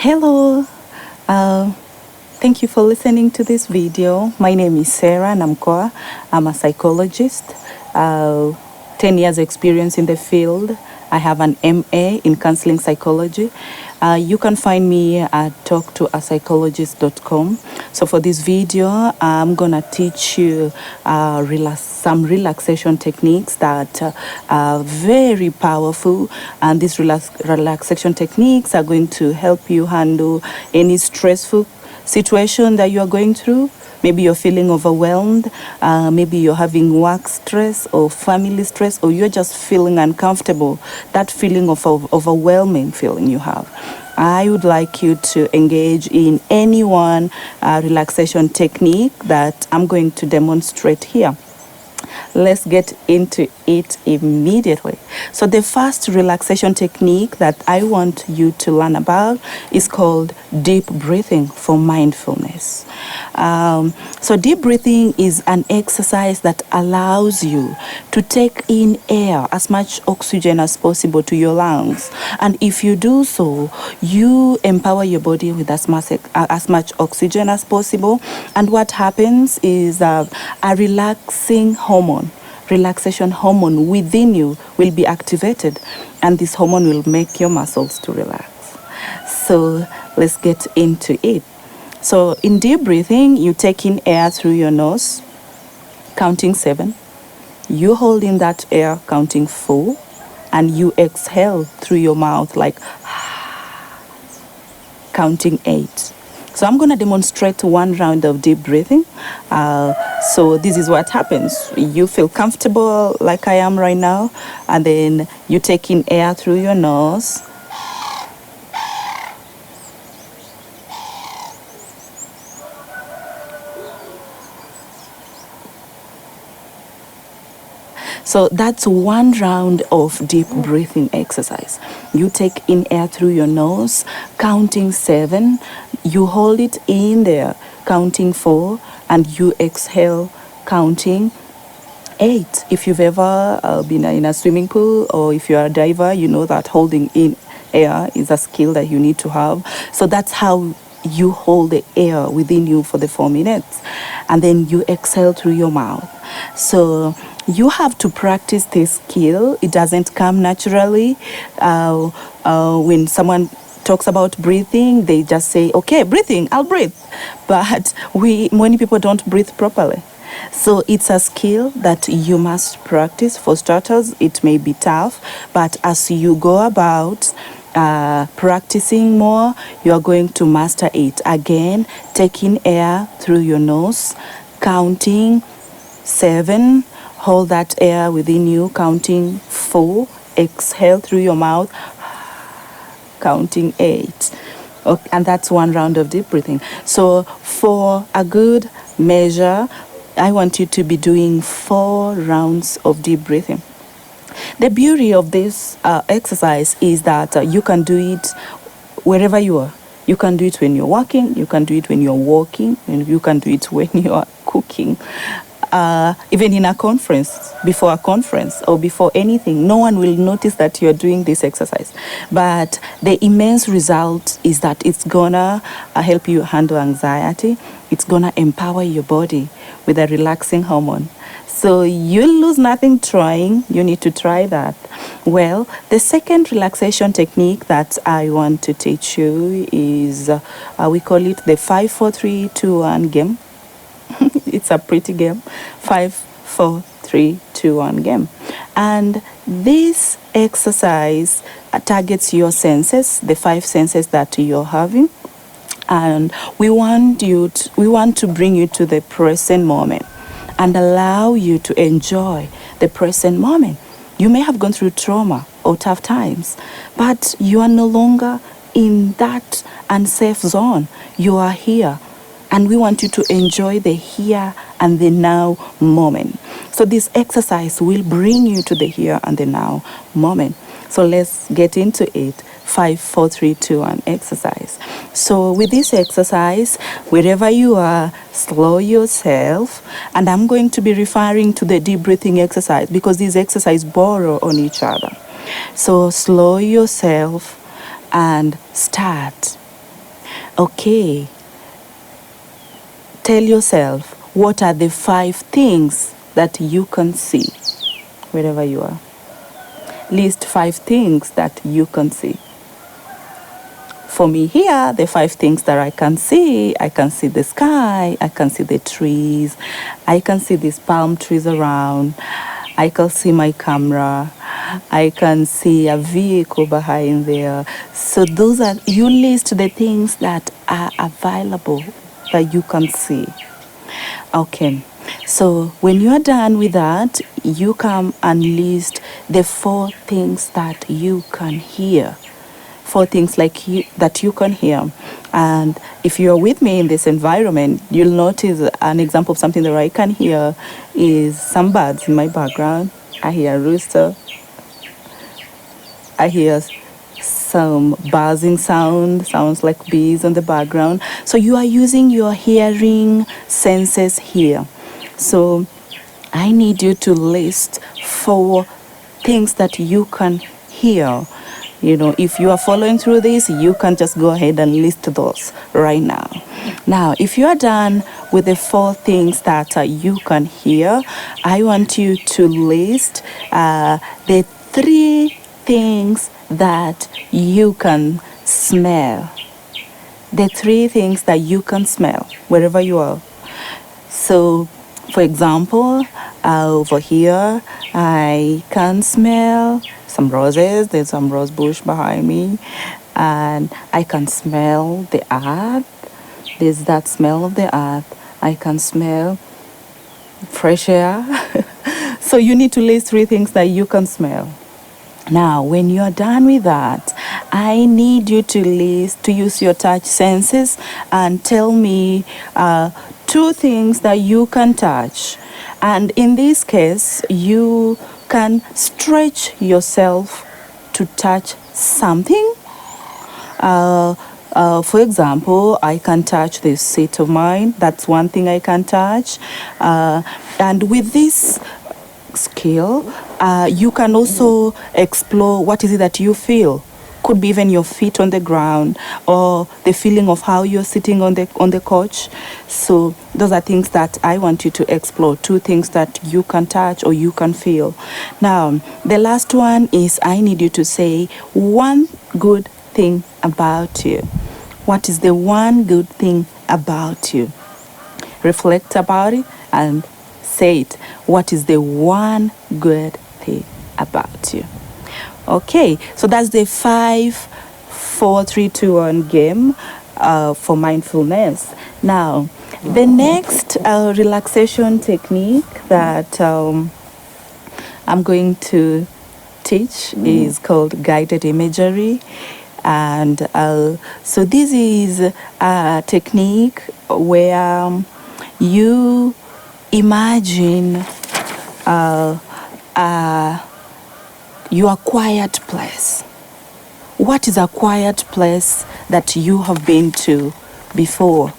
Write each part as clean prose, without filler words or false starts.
Hello, uh, thank you for listening to this video. My name is Sarah Namkoa. I'm a psychologist, 10 years experience in the field. I have an MA in counseling psychology. You can find me at talktoapsychologist.com. So for this video, I'm gonna teach you some relaxation techniques that are very powerful, and these relaxation techniques are going to help you handle any stressful situation that you are going through. Maybe you're feeling overwhelmed, maybe you're having work stress or family stress, or you're just feeling uncomfortable, that feeling of overwhelming feeling you have. I would like you to engage in any one relaxation technique that I'm going to demonstrate here. Let's get into it immediately. So the first relaxation technique that I want you to learn about is called deep breathing for mindfulness. So deep breathing is an exercise that allows you to take in air, as much oxygen as possible to your lungs. And if you do so, you empower your body with as much oxygen as possible. And what happens is a relaxation hormone within you will be activated, and this hormone will make your muscles to relax. So let's get into it. So in deep breathing, you take in air through your nose, counting 7. You hold in that air, counting 4, and you exhale through your mouth like counting 8. So I'm going to demonstrate one round of deep breathing. So this is what happens. You feel comfortable like I am right now, and then you take in air through your nose. So that's one round of deep breathing exercise. You take in air through your nose, counting 7. You hold it in there, counting 4, and you exhale, counting 8. If you've ever been in a swimming pool, or if you're a diver, you know that holding in air is a skill that you need to have. So that's how you hold the air within you for the 4 minutes, and then you exhale through your mouth. So you have to practice this skill. It doesn't come naturally. When someone talks about breathing, they just say, okay, breathing, I'll breathe. But many people don't breathe properly. So it's a skill that you must practice. For starters, it may be tough, but as you go about practicing more, you are going to master it. Again, taking air through your nose, counting 7, hold that air within you, counting 4, exhale through your mouth, counting 8. Okay, and that's one round of deep breathing. So for a good measure, I want you to be doing 4 rounds of deep breathing. The beauty of this exercise is that you can do it wherever you are. You can do it when you're working, you can do it when you're walking, and you can do it when you are cooking. Even in a conference, before a conference, or before anything, no one will notice that you're doing this exercise. But the immense result is that it's gonna help you handle anxiety. It's gonna empower your body with a relaxing hormone. So you'll lose nothing trying. You need to try that. Well, the second relaxation technique that I want to teach you is, we call it the 5, 4, 3, 2, 1 game. It's a pretty game. 5, 4, 3, 2, 1 game. And this exercise targets your senses, the 5 senses that you're having. And we want to bring you to the present moment and allow you to enjoy the present moment. You may have gone through trauma or tough times, but you are no longer in that unsafe zone. You are here, and we want you to enjoy the here and the now moment. So this exercise will bring you to the here and the now moment. So let's get into it. 5, 4, 3, 2, 1 exercise. So with this exercise, wherever you are, slow yourself. And I'm going to be referring to the deep breathing exercise because these exercises borrow on each other. So slow yourself and start. Okay, tell yourself, what are the 5 things that you can see wherever you are? List 5 things that you can see. For me here, the 5 things that I can see the sky, I can see the trees, I can see these palm trees around, I can see my camera, I can see a vehicle behind there. So those are, you list the things that are available that you can see. Okay, so when you are done with that, you come and list the 4 things that you can hear. 4 things that you can hear. And if you're with me in this environment, you'll notice an example of something that I can hear is some birds in my background. I hear a rooster. I hear some buzzing sounds like bees in the background. So you are using your hearing senses here. So I need you to list 4 things that you can hear. If you are following through this, you can just go ahead and list those right now. Now, if you are done with the 4 things that you can hear, I want you to list the 3 things that you can smell. The 3 things that you can smell wherever you are. So, for example, over here, I can smell some roses. There's some rose bush behind me. And I can smell the earth. There's that smell of the earth. I can smell fresh air. So you need to list 3 things that you can smell. Now, when you're done with that, I need you to use your touch senses and tell me 2 things that you can touch. And in this case, you can stretch yourself to touch something. For example, I can touch this seat of mine. That's one thing I can touch. And with this skill, you can also explore what is it that you feel. Could be even your feet on the ground or the feeling of how you're sitting on the couch. So those are things that I want you to explore. 2 things that you can touch or you can feel. Now, the last one is I need you to say 1 good thing about you. What is the 1 good thing about you? Reflect about it and say it. What is the 1 good thing about you? Okay, so that's the 5, 4, 3, 2, 1 game for mindfulness. Now, the next relaxation technique that I'm going to teach is called guided imagery. And so this is a technique where you imagine your quiet place. What is a quiet place that you have been to before?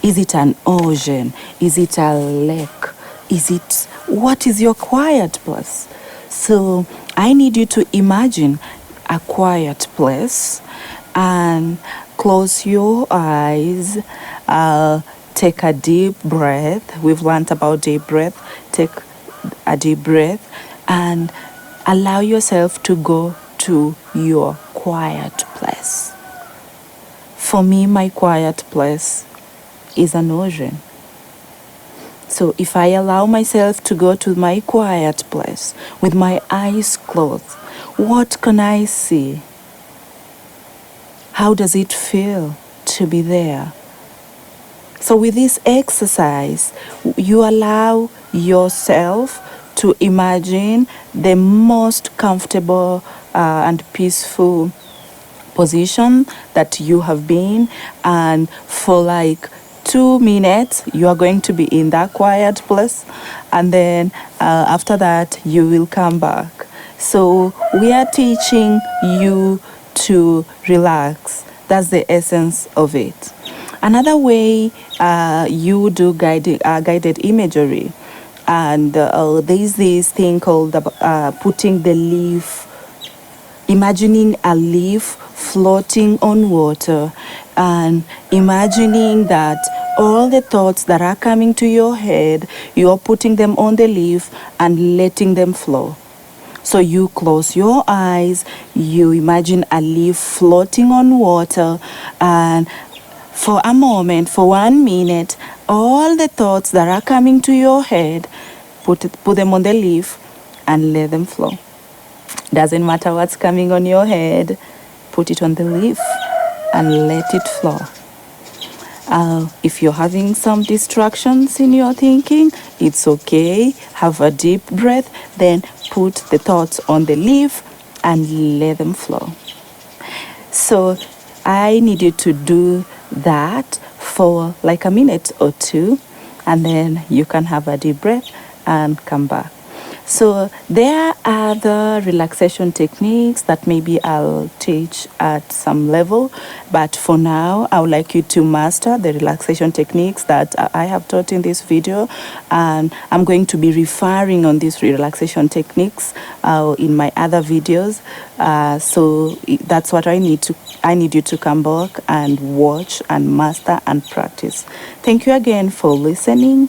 Is it an ocean? Is it a lake? What is your quiet place? So I need you to imagine a quiet place and close your eyes. Take a deep breath. We've learned about deep breath. Take a deep breath and allow yourself to go to your quiet place. For me, my quiet place is an ocean. So if I allow myself to go to my quiet place with my eyes closed, what can I see? How does it feel to be there? So with this exercise, you allow yourself to imagine the most comfortable and peaceful position that you have been, and for like 2 minutes you are going to be in that quiet place, and then after that you will come back. So we are teaching you to relax. That's the essence of it. Another way you do guided imagery, and there's this thing called putting the leaf, imagining a leaf floating on water, and imagining that all the thoughts that are coming to your head, you're putting them on the leaf and letting them flow. So you close your eyes, you imagine a leaf floating on water, and for a moment, for 1 minute, all the thoughts that are coming to your head, put them on the leaf and let them flow. Doesn't matter what's coming on your head, put it on the leaf and let it flow. If you're having some distractions in your thinking, it's okay. Have a deep breath, then put the thoughts on the leaf and let them flow. So I need you to do that for like a minute or two, and then you can have a deep breath and come back. So there are other relaxation techniques that maybe I'll teach at some level, but for now I would like you to master the relaxation techniques that I have taught in this video, and I'm going to be referring on these relaxation techniques in my other videos. So that's what I need you to come back and watch and master and practice. Thank you again for listening.